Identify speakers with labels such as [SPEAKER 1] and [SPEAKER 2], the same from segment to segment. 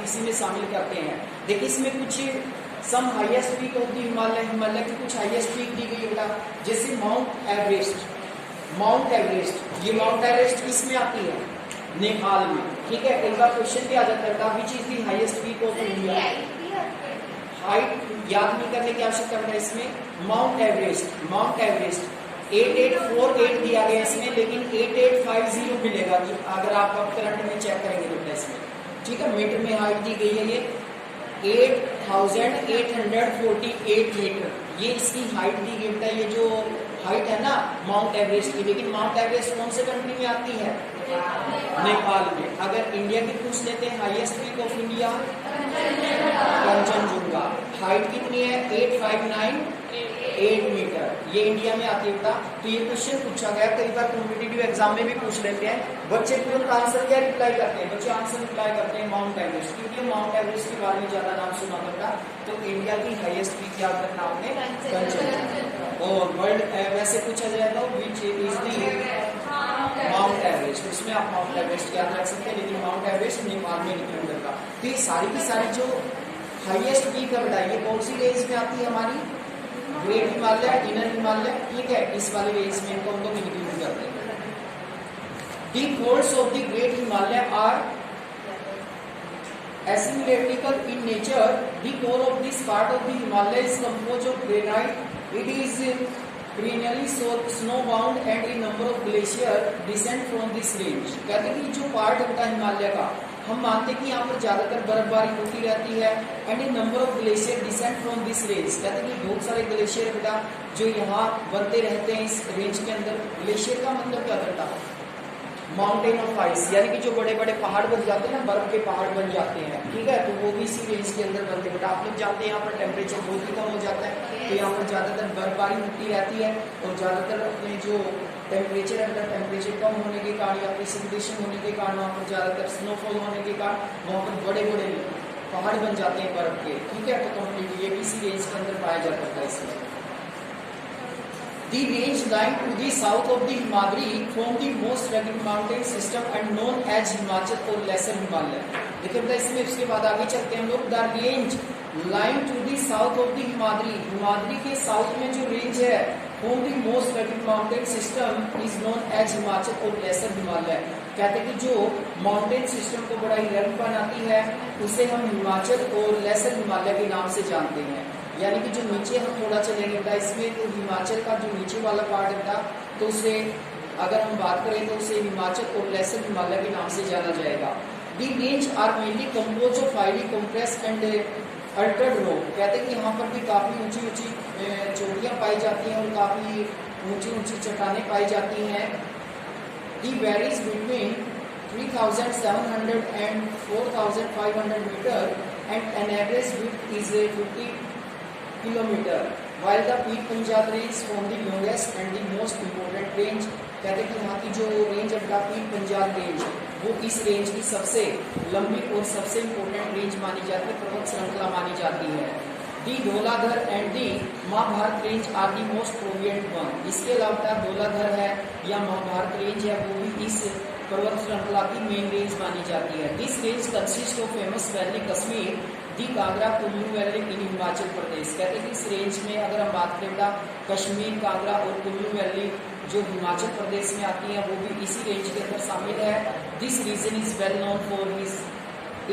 [SPEAKER 1] इसी में शामिल करते हैं। देखिए इसमें कुछ some highest peak of the Himalaya, Himalaya की कुछ हाईएस्ट पीक दी गई बेटा, जैसे माउंट एवरेस्ट। माउंट एवरेस्ट, ये माउंट एवरेस्ट किसमें आती है? नेपाल में। ठीक है, कई बार क्वेश्चन भी आ जाता है which is the highest peak of India. Height याद नहीं करने की आवश्यकता है इसमें। माउंट एवरेस्ट, माउंट एवरेस्ट 8848 दिया गया इसमें, लेकिन 8850 मिलेगा अगर आप अब करंट में चेक करेंगे तो इसमें। ठीक है, मीटर में हाइट दी गई है ये 8848 मीटर, ये इसकी हाइट दी गई है। ये जो हाइट है ना माउंट एवरेस्ट की, लेकिन माउंट एवरेस्ट कौन से कंट्री में आती है? नेपाल में। अगर इंडिया की पूछ लेते हैं highest peak of India, Kanchenjunga. Height कितनी है? 8598 मीटर, ये इंडिया में आती है बेटा। तो ये क्वेश्चन पूछा गया, कई बार कॉम्पिटिटिव एग्जाम में भी पूछ लेते हैं। बच्चे तुरंत आंसर क्या रिप्लाई करते हैं? बच्चे आंसर रिप्लाई करते हैं माउंट एवरेस्ट, क्योंकि माउंट एवरेस्ट के बारे में ज्यादा नाम सुना करता। तो इंडिया की हाईएस्ट पीक याद रखना आपने कंचनजुंगा। और वर्ल्ड वैसे पूछा जाए तो which is the mount Everest, उसमें आप माउंट एवरेस्ट याद रख सकते हैं, लेकिन माउंट एवरेस्ट नेपाल में डिपेंड करता। तो ये सारी की सारी जो हाईएस्ट पीक है बेटा, ये कौन सी रेंज में आती है हमारी? Great Himalaya, inner Himalaya. ठीक है, इस वाले रेंज में इनको हम लोग इंक्लूड करते हैं। The folds of the great Himalaya are asymmetrical in nature. The core of this part of the Himalaya is composed of granite. It is perennially snow-bound and a number of glaciers descend from this range. कहते हैं कि जो part होता है हिमालय का, हम मानते हैं कि यहाँ पर ज्यादातर बर्फबारी होती रहती है। And A number of glacier descend from this range, कहते हैं कि बहुत सारे ग्लेशियर बेटा जो यहाँ बनते रहते हैं इस रेंज के अंदर। ग्लेशियर का मतलब क्या करता है? माउंटेन ऑफ आइस, यानी कि जो बड़े बड़े पहाड़ बन जाते हैं ना, बर्फ के पहाड़ बन जाते हैं। ठीक है, तो वो भी इसी रेंज के अंदर बनते हैं बेटा। आप लोग जानते हैं यहाँ पर टेम्परेचर बहुत ही कम हो जाता है, तो यहाँ पर ज्यादातर बर्फबारी होती रहती है। और ज्यादातर अपने जो टेम्परेचर है, अगर टेम्परेचर कम होने के कारण या प्रेसिपिटेशन होने के कारण, वहाँ पर ज्यादातर स्नोफॉल होने के कारण वहाँ पर बड़े बड़े पहाड़ बन जाते हैं बर्फ के। ठीक है, तो ये भी इसी रेंज के अंदर पाया जाता है इसमें। The range lying to the south of the Himadri form the most rugged mountain system and known as Himachal or Lesser Himalaya. देखिए बेटा इसमें उसके बाद आगे चलते हैं हम लोग। The range lying to the south of the Himadri, Himadri के साउथ में जो रेंज है form the most rugged mountain system is known as Himachal or Lesser Himalaya. कहते हैं कि जो माउंटेन सिस्टम को बड़ा ही रग बनाती है उसे हम हिमाचल और लेसर हिमालय के नाम से जानते हैं। यानी कि जो नीचे हम थोड़ा चलेंगे बेटा इसमें, तो हिमाचल का जो नीचे वाला पार्ट है बेटा, तो उसे अगर हम बात करें तो उसे हिमाचल और लेसर हिमालय के नाम से जाना जाएगा। The range are mainly compose of highly compress and altered rock. कहते हैं कि यहाँ पर भी काफी ऊंची ऊंची चोटियां पाई जाती हैं और काफी ऊंची ऊंची चट्टानें पाई जाती हैं। The varies between 3700 and 4500 metre and an average width is 50 kilometre, while the peak Punjab range from the longest and the most important range। कहते हैं कि यहाँ की जो रेंज है बेटा पीक पंजाब रेंज, वो इस रेंज की सबसे लंबी और सबसे इम्पोर्टेंट रेंज मानी जाती है, पर्वत श्रृंखला मानी जाती है। The Dhauladhar and the Mahabharat range are the most prominent one. इसके अलावा धौलाधर है या महाभारत रेंज है, वो भी इस पर्वत श्रृंखला की मेन रेंज मानी जाती है। This range consist of famous valley Kashmir, the Kangra Kullu valley in Himachal Pradesh. कहते हैं कि इस रेंज में अगर हम बात करें कश्मीर, कांगड़ा और कुल्लू वैली जो हिमाचल प्रदेश में आती है, वो भी इसी रेंज के अंदर शामिल है। This region is well known for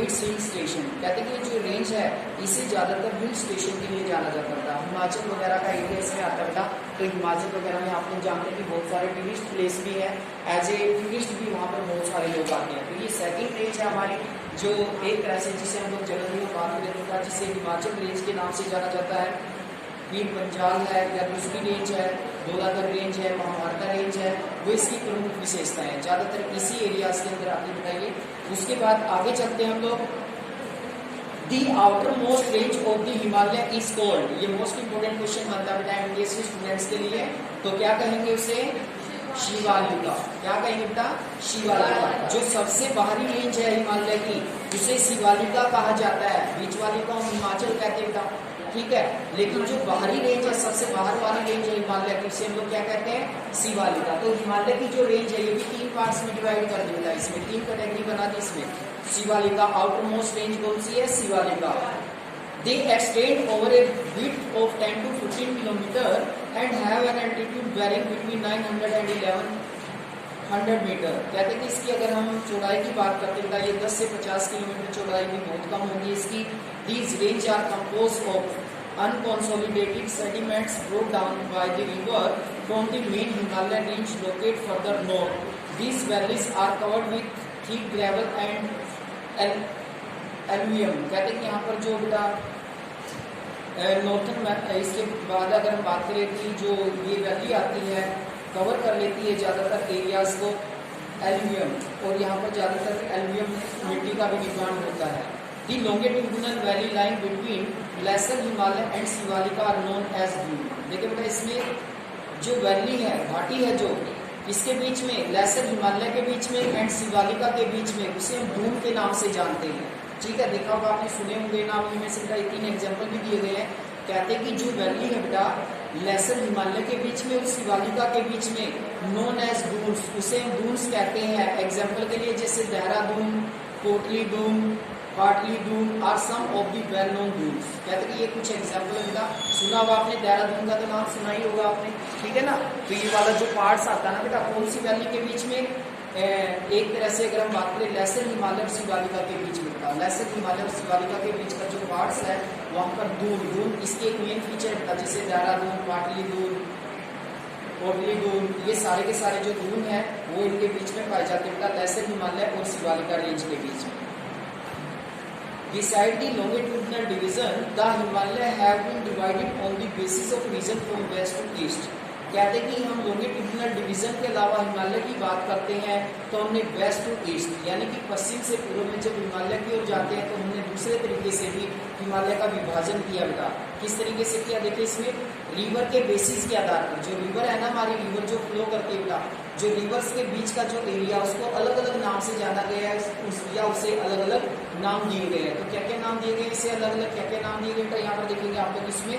[SPEAKER 1] its hill station. कहते हैं कि जो रेंज है इसे ज्यादातर हिल स्टेशन के लिए जाना जाता था। हिमाचल वगैरह का एरिया इसमें आता था, तो हिमाचल वगैरह में आप लोग जानते हैं कि बहुत सारे टूरिस्ट प्लेस भी है, एज ए टूरिस्ट भी वहाँ पर बहुत सारे लोग आते हैं। तो ये सेकंड रेंज है हमारी, जो एक तरह से जिसे हम लोग जल्दी में बात करें था, जिसे हिमाचल रेंज के नाम से जाना जाता है। पीर पंजाल है या दूसरी रेंज है, धौलाधर रेंज है, महाभारत रेंज है, वो इसकी प्रमुख विशेषताएं हैं, ज्यादातर इसी एरियाज के अंदर आती बताइए। उसके बाद आगे चलते हैं हम लोग। The outer most range of the Himalaya is called, ये मोस्ट इंपोर्टेंट क्वेश्चन बनता है एमबीए स्टूडेंट्स के लिए, तो क्या कहेंगे उसे? शिवालिका। क्या कहेंगे बेटा? शिवालिका। जो सबसे बाहरी रेंज है हिमालय की, उसे शिवालिका कहा जाता है। बीच वाली को हम हिमाचल कहते हैं बेटा, ठीक है। लेकिन जो बाहरी रेंज है, सबसे बाहर वाली रेंज है हिमालय की, उसे हम लोग क्या कहते हैं, शिवालिका। तो हिमालय की जो रेंज है ये भी 3 पार्ट्स में डिवाइड कर देता है, इसमें 3 कैटेगरी बना दी इसमें। शिवालिका आउटर मोस्ट रेंज कौन सी है, Shivalika. They extend over a width of 10 to 15 kilometer and have an altitude varying between 900 and 1100 metre. कहते हैं कि इसकी अगर हम चौड़ाई की बात करते हैं, ये 10 से 50 किलोमीटर चौड़ाई भी बहुत कम होगी इसकी। These range are composed of unconsolidated sediments brought down by the river from the main Himalayan range located further north. These valleys are covered with thick gravel and alluvium। कहते हैं कि यहाँ पर जो बेटा नॉर्थन, इसके बाद अगर हम बात करें कि जो ये वैली आती है कवर कर लेती है ज़्यादातर एरियाज को एल्यूवियम, और यहाँ पर ज़्यादातर एल्यूवियम मिट्टी का भी निर्माण होता है। The longitudinal valley line between lesser Himalaya and Shivalika are known as Doon. देखिए बेटा इसमें जो वैली है, घाटी है जो इसके बीच में, लेसर हिमालय के बीच में एंड शिवालिका के बीच में, उसे हम दून के नाम से जानते हैं। ठीक है, देखा होगा आपने, सुने होंगे नाम, इनमें से 3 एग्जाम्पल भी दिए गए हैं। कहते हैं कि जो वैली है बेटा लेसर हिमालय के बीच में और शिवालिका के बीच में, नोन एज डून्स, उसे हम डून्स कहते हैं। एग्जाम्पल के लिए जैसे Dehradun, Kotli Dun, Patli Dun are some of the well known Duns. कहते हैं कि ये कुछ एग्जाम्पल है बेटा। सुना होगा आपने देहरादून का, तो नाम सुना ही होगा आपने, ठीक है ना। तो ये वाला जो पार्ट्स आता है ना बेटा, कौन सी वैली के बीच में, एक तरह से अगर हम बात करें लेसर हिमालय और शिवालिका के बीच में था, लेसर हिमालय और शिवालिका के बीच का जो पार्ट्स है वहाँ पर दून इसके एक मेन फीचर था। जैसे देहरादून, पाटली दून, कोटली दून, ये सारे के सारे जो दून है वो इनके बीच में पाए जाते हैं, लेसर हिमालय और शिवालिका रेंज के बीच में। Beside the longitudinal division, the Himalaya have been divided on the basis of region from west to east। कहते हैं कि हम लॉन्गिट्यूडिनल डिवीजन के अलावा हिमालय की बात करते हैं तो हमने वेस्ट टू ईस्ट यानी कि पश्चिम से पूर्व में जब हिमालय की ओर जाते हैं तो हमने दूसरे तरीके से भी हिमालय का विभाजन किया बेटा। किस तरीके से किया, देखिए इसमें रिवर के बेसिस के आधार पर, जो रिवर है ना हमारी, रिवर जो फ्लो करती है बेटा, जो रिवर्स के बीच का जो एरिया उसको अलग अलग नाम से जाना गया है, या उसे अलग अलग नाम दिए गए हैं। तो क्या क्या नाम दिए गए इसे, अलग अलग क्या क्या नाम दिए गए बेटा, यहाँ पर देखेंगे आप लोग इसमें।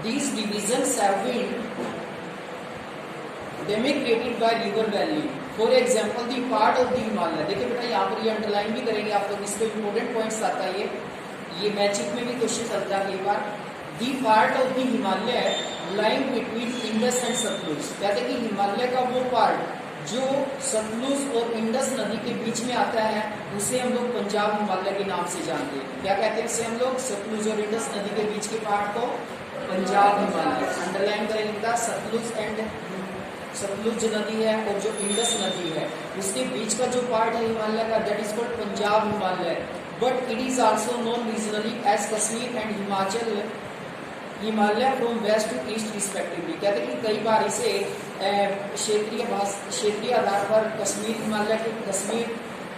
[SPEAKER 1] These divisions have been demarcated by river valley. For example, the part of the Himalaya। देखिए बेटा यहाँ पर ये अंडरलाइन भी करेंगे आप लोग, इसको इंपॉर्टेंट पॉइंट्स आता है ये मैचिंग में भी क्वेश्चन चलता है कई बार। The part of the Himalaya lying between Indus and Sutlej. कहते हैं कि हिमालय का वो पार्ट जो सतलुज और इंडस नदी के बीच में आता है उसे हम लोग पंजाब हिमालय के नाम से जानते हैं। क्या कहते हैं इसे हम लोग, सतलुज और इंडस नदी के बीच के पार्ट को पंजाब हिमालय। अंडरलाइन करेंगे, सतलुज नदी है और जो इंडस नदी है उसके बीच का जो पार्ट है हिमालय का, that is called Punjab Himalaya. But it is also known regionally as Kashmir and Himachal Himalaya from west to east respectively. कहते हैं कि कई बार इसे क्षेत्रीय आधार पर कश्मीर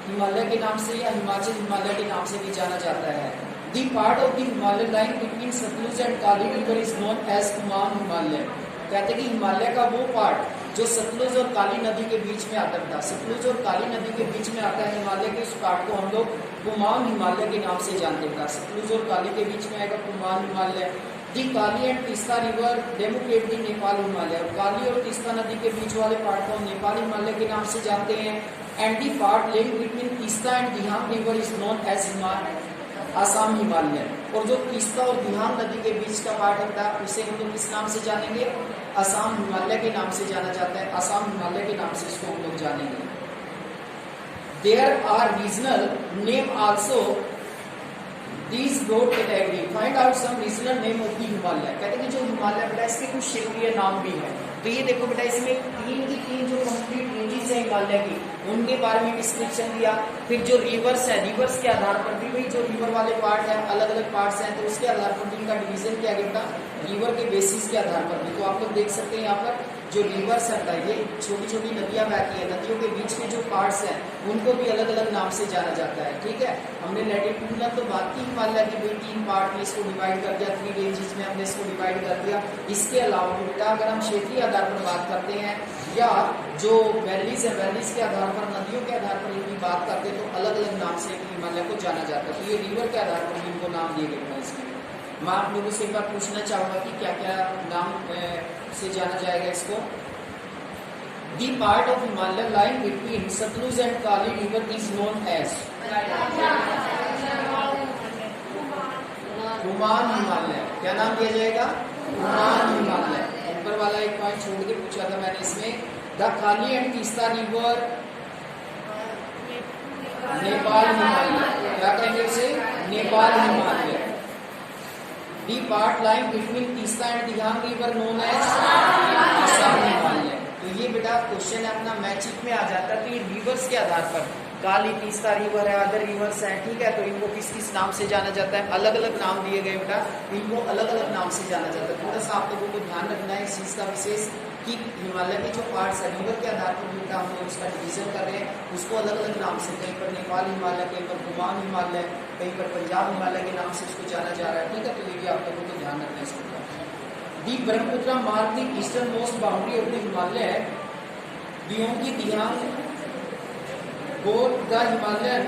[SPEAKER 1] हिमालय के नाम से या हिमाचल हिमालय के नाम से भी जाना जाता है। The part of the Himalaya lying between Satluj and Kali river is known as Kumaon Himalaya. कहते हैं कि हिमालय का वो पार्ट जो सतलुज और काली नदी के बीच में आता था, सतलुज और काली नदी के बीच में आता है हिमालय के, उस पार्ट को हम लोग कुमाऊं हिमालय के नाम से जानते थे। सतलुज और काली के बीच में आएगा कुमाऊं हिमालय। दी काली एंड तीस्ता रिवर डेमोक्रेट दी नेपाल हिमालय। और काली और तीस्ता नदी के बीच वाले पार्ट को हम नेपाल हिमालय के नाम से जानते हैं। And the part link between Teesta and Dihang river is known as Assam Himalaya. और जो तीस्ता और दिहांग नदी के बीच का पार्ट होता है उसे हम लोग किस नाम से जानेंगे, असम हिमालय के नाम से जाना जाता है। असम हिमालय के नाम से इसको हम लोग जानेंगे। There are regional name also these broad category. Find out some regional name of the Himalaya. कहते हैं कि जो हिमालय बेटा इसके कुछ क्षेत्रीय नाम भी है। तो ये देखो बेटा इसमें 3 की 3 जो कंप्लीट रेंजेस है हिमालय की उनके बारे में डिस्क्रिप्शन दिया। फिर जो रिवर्स है, रिवर्स के आधार पर भी भाई जो रिवर वाले पार्ट है अलग अलग पार्ट्स हैं तो उसके आधार पर भी इनका डिवीजन किया गया था, रिवर के बेसिस के आधार पर भी। तो आप लोग देख सकते हैं यहाँ पर जो रिवर्स है ये छोटी छोटी नदियाँ बहती है, नदियों के बीच में जो पार्ट्स हैं उनको भी अलग अलग नाम से जाना जाता है। ठीक है, हमने लैटिट्यूडनल तो बात की हिमालय की, भाई 3 पार्ट में इसको डिवाइड कर दिया, 3 रेंजेस में हमने इसको डिवाइड कर दिया। इसके अलावा भी बेटा अगर हम क्षेत्रीय आधार पर बात करते हैं या जो वैलीज है वैलीज के आधार पर, नदियों के आधार पर इनकी बात करते हैं तो अलग अलग नाम से हिमालय को जाना जाता है। तो ये रिवर के आधार पर इनको नाम दिए गए हैं इसमें। मैं आप लोगों से एक बार पूछना चाहूंगा कि क्या क्या नाम से जाना जाएगा इसको। The part of Himalaya lying between Satluj and Kali river is known as Kumaon Himalaya. क्या नाम दिया जाएगा? कुमान हिमालय। ऊपर वाला एक पॉइंट छोड़ के पूछा था मैंने इसमें। The Kali and Teesta river Nepal Himalaya. क्या कहेंगे उसे? Nepal Himalaya. The part lying between Teesta and Dihang river known as Assam Himalaya. तो ये बेटा क्वेश्चन है अपना मैचिंग में आ जाता है। तो ये रिवर्स के आधार पर काली तीस्ता रिवर है, अदर रिवर्स है, ठीक है, तो इनको किस किस नाम से जाना जाता है, अलग अलग नाम दिए गए बेटा, इनको अलग अलग नाम से जाना जाता है। थोड़ा सा आप लोगों को ध्यान रखना है इस चीज का विशेष कि हिमालय के जो पार्ट्स है रिवर के आधार पर बेटा हम लोग उसका डिवीजन कर रहे हैं, उसको अलग अलग नाम से, कहीं पर नेपाल हिमालय, कहीं पर कुमान हिमालय, कहीं पर पंजाब हिमालय के नाम से उसको जाना जा रहा है, ठीक है। तो ये भी आप लोगों को ध्यान रखना है इसको। The Brahmaputra mark the eastern most boundary of the Himalaya beyond the Dihang both the Himalayan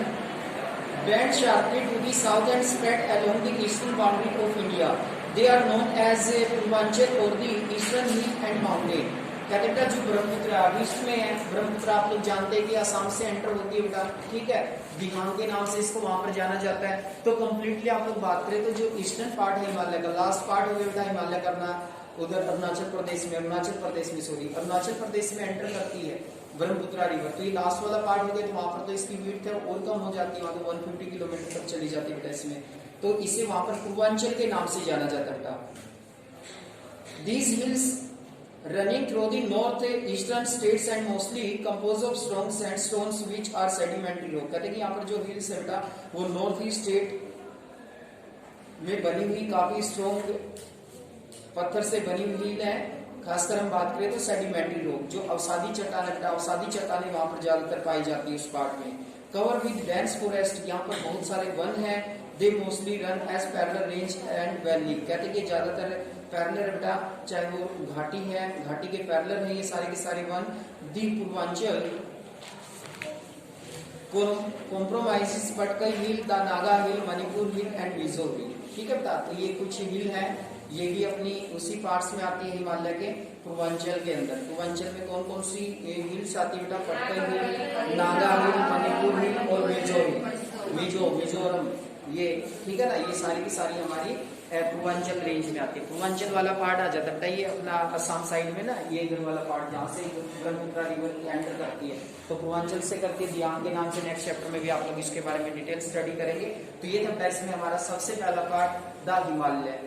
[SPEAKER 1] bend sharply to the south and spread along the eastern boundary of India. They are known as Purvanchal or the eastern hill and mountain. कहते बेटा जो Brahmaputra east में है, ब्रह्मपुत्र आप लोग जानते हैं कि असम से एंटर होती है बेटा, ठीक है, दिहांग के नाम से इसको वहां पर जाना जाता है। तो कंप्लीटली आप लोग बात करें तो जो ईस्टर्न पार्ट है हिमालय का, लास्ट पार्ट हो गया बेटा हिमालय करना उधर अरुणाचल प्रदेश में अरुणाचल प्रदेश में एंटर करती है ब्रह्मपुत्र रिवर। तो ये लास्ट वाला पार्ट हो गया, तो वहां पर तो इसकी विड्थ है और कम हो जाती है, वहां तो 150 किलोमीटर तक चली जाती है बेटा इसमें। तो इसे वहां पर पूर्वांचल के नाम से जाना जाता है बेटा। These hills running through the north eastern states and mostly compose of strong sandstones which are sedimentary rock. कहते हैं कि यहाँ पर जो हिल्स है बेटा वो नॉर्थ ईस्ट स्टेट में बनी हुई काफी स्ट्रॉन्ग पत्थर से बनी हुई हिल है। खासकर हम बात करें तो सेडिमेंट्री रॉक, जो अवसादी चट्टान है, अवसादी चट्टानें वहां पर ज्यादातर पाई जाती है उस पार्ट में। कवर विद डेंस फॉरेस्ट, यहाँ पर बहुत सारे वन है। They mostly run as parallel range and valley. कहते हैं कि ज्यादातर पैरेलल बेटा, चाहे वो घाटी है, घाटी के पैरेलल है ये सारे के सारे one. The Purvanchal compromises Patkai hill, the Naga hill, Manipur hill and Mizo hill, ठीक है बेटा। तो ये कुछ हिल है, ये भी अपनी उसी पार्ट्स में आती है हिमालय के पूर्वांचल के अंदर। पूर्वांचल में कौन कौन सी हिल्स आती है बेटा? पटकई हिल, नागा हिल, मणिपुर हिल और मिजोरम, ये ठीक है ना, ये सारी की सारी हमारी पूर्वांचल रेंज में आती है। पूर्वांचल वाला पार्ट आ जाता है ये अपना असम साइड में ना, ये इधर वाला पार्ट जहाँ से ब्रह्मपुत्र रिवर एंटर करती है, तो पूर्वांचल से करती है दिहांग के नाम से। नेक्स्ट चैप्टर में भी आप लोग इसके बारे में डिटेल स्टडी करेंगे। तो ये था इसमें हमारा सबसे पहला पार्ट द हिमालय,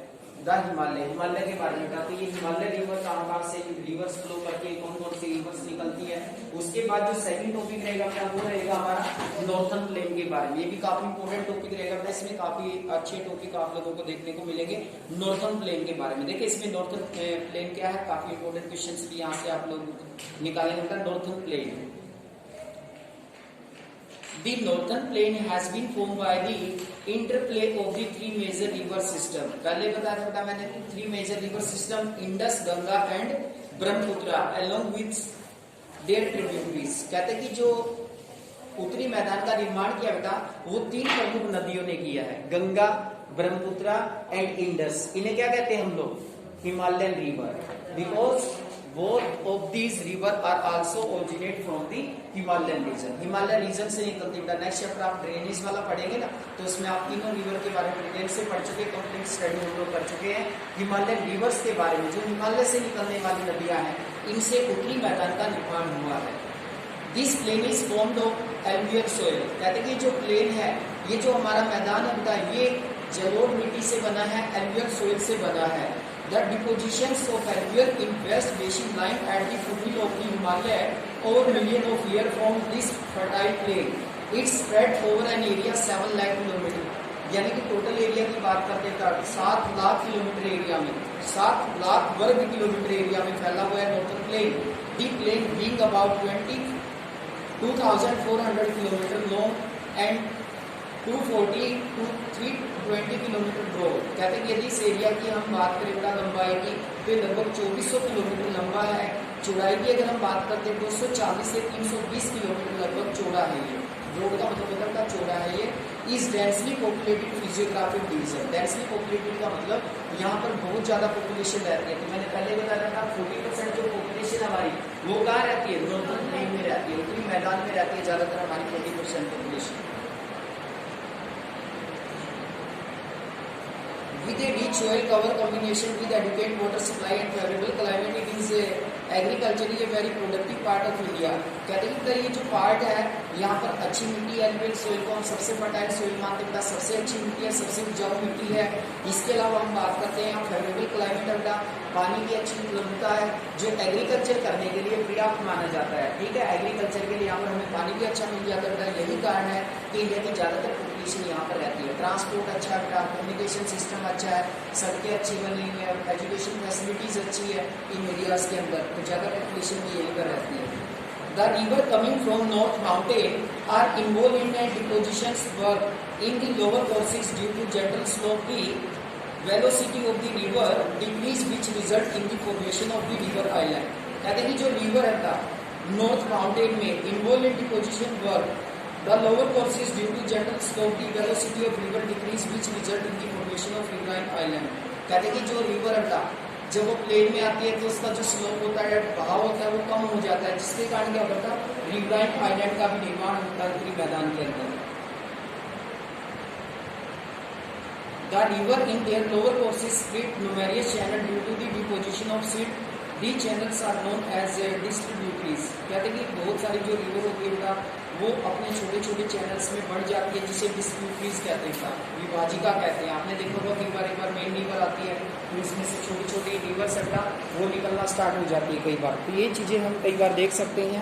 [SPEAKER 1] हिमालय के बारे में। तो ये हिमालय रिवर कहाँ से रिवर्स फ्लो करके कौन कौन सी रिवर्स निकलती है। उसके बाद जो सेकंड टॉपिक रहेगा वो रहेगा हमारा नॉर्थन प्लेन के बारे में। ये भी काफी इंपोर्टेंट टॉपिक रहेगा, इसमें काफी अच्छे टॉपिक आप लोगों को देखने को मिलेंगे नॉर्थन प्लेन के बारे में। देखिए इसमें नॉर्थन प्लेन क्या है, काफी इंपोर्टेंट क्वेश्चन भी यहाँ से आप लोग निकालेंगे। Northern plain, the northern plain has been formed by the interplay of the three major river system। पहले बताया था बेटा मैंने, three major river system Indus, Ganga and Brahmaputra along with their tributaries। कहते कि जो उत्तरी मैदान का निर्माण किया बेटा वो तीन प्रमुख नदियों ने किया है, गंगा, ब्रह्मपुत्र एंड इंडस। इन्हें क्या कहते हैं हम लोग? Himalayan river, because both of these river are also originate from the Himalayan region। Himalaya region से निकलती है। नेक्स्ट चैप्टर आप ड्रेनेज वाला पढ़ेंगे ना, तो उसमें आप तीनों रिवर के बारे में डिटेल से पढ़ चुके, कंप्लीट स्टडी हम लोग कर चुके हैं। हिमालयन रिवर्स के बारे में, जो हिमालय से निकलने वाली नदियां हैं, इनसे उत्तरी मैदान का निर्माण हुआ है। This plain is formed of alluvial soil. कहते हैं कि जो प्लेन है, ये जो हमारा मैदान है बेटा, ये जलोढ़ मिट्टी से बना है, एल्यूवियल सोइल से बना है। The depositions of alluvial in west basin line at the foothill of the Himalaya over million of years formed this fertile plain। It spread over an area 7 lakh kilometre, यानी कि total area की बात करते हैं 7 lakh kilometre area में, 7 लाख वर्ग kilometre area में फैला हुआ है northern plain. The plain being about 22,400 kilometre long and 240 to 320 kilometre broad. कहते हैं यदि इस एरिया की हम बात करें बेटा लंबाई की, तो लगभग 2400 किलोमीटर लंबा है। चौड़ाई की अगर हम बात करते हैं 240 से 320 किलोमीटर लगभग चौड़ा है ये। ब्रॉड का मतलब होता है चौड़ा है ये, is densely populated physiographic division. Densely populated का मतलब यहाँ पर बहुत ज्यादा पॉपुलेशन रहती है। तो मैंने पहले बताया था 40% जो पॉपुलेशन हमारी वो कहाँ रहती है, नॉर्दर्न प्लेन में रहती है, उत्तरी मैदान में रहती है ज्यादातर हमारी 40% population. With a rich soil cover combination with adequate water supply and favorable climate, it is agriculturally a very productive part of India। कहते हैं कि ये जो पार्ट है यहाँ पर अच्छी मिट्टी, एलिवेट सोइल को हम सबसे फर्टाइल सोइल मानते हैं, सबसे अच्छी मिट्टी है, सबसे उपजाऊ मिट्टी है। इसके अलावा हम बात करते हैं यहाँ फेवरेबल क्लाइमेट है, पानी की अच्छी उपलब्धता है जो एग्रीकल्चर करने के लिए पर्याप्त माना जाता है। ठीक है, एग्रीकल्चर के लिए यहाँ पर हमें पानी भी अच्छा मिल जाता है। यही कारण है कि इंडिया की ज्यादातर पॉपुलेशन यहाँ पर रहती है। ट्रांसपोर्ट अच्छा है, कम्युनिकेशन सिस्टम अच्छा है, सड़कें अच्छी बनी हुई है, एजुकेशन फैसिलिटीज अच्छी है इन एरियाज के अंदर, तो ज़्यादा पॉपुलेशन भी यहीं पर रहती है। The river coming from north mountain are involve in deposition work in the lower courses due to general slope the velocity of the river decrease which result in the formation of the river island. कहते हैं कि जो river है north mountain में involve in deposition work the lower courses due to gentle slope the velocity of river decrease which result in the formation of riverine island। कहते हैं कि जो रिवर है जब वो प्लेन में आती है तो उसका जो स्लोप होता है, बहाव होता है, वो कम हो जाता है, जिसके कारण क्या होता है रिवराइन आइलैंड का भी निर्माण होता है उत्तरी मैदान के अंदर। The river in their lower courses split numerous channels due to the deposition of silt। These channels are known as distributaries। कहते हैं कि बहुत सारी जो रिवर होती है वो अपने छोटे छोटे चैनल्स में बढ़ जाती है, जिसे डिस्ट्रीब्यूटरीज कहते हैं, विभाजिका कहते हैं। आपने देखा होगा कई बार मेन रिवर आती है तो इसमें से छोटी छोटी रिवर वो निकलना स्टार्ट हो जाती है कई बार, तो ये चीज़ें हम कई बार देख सकते हैं।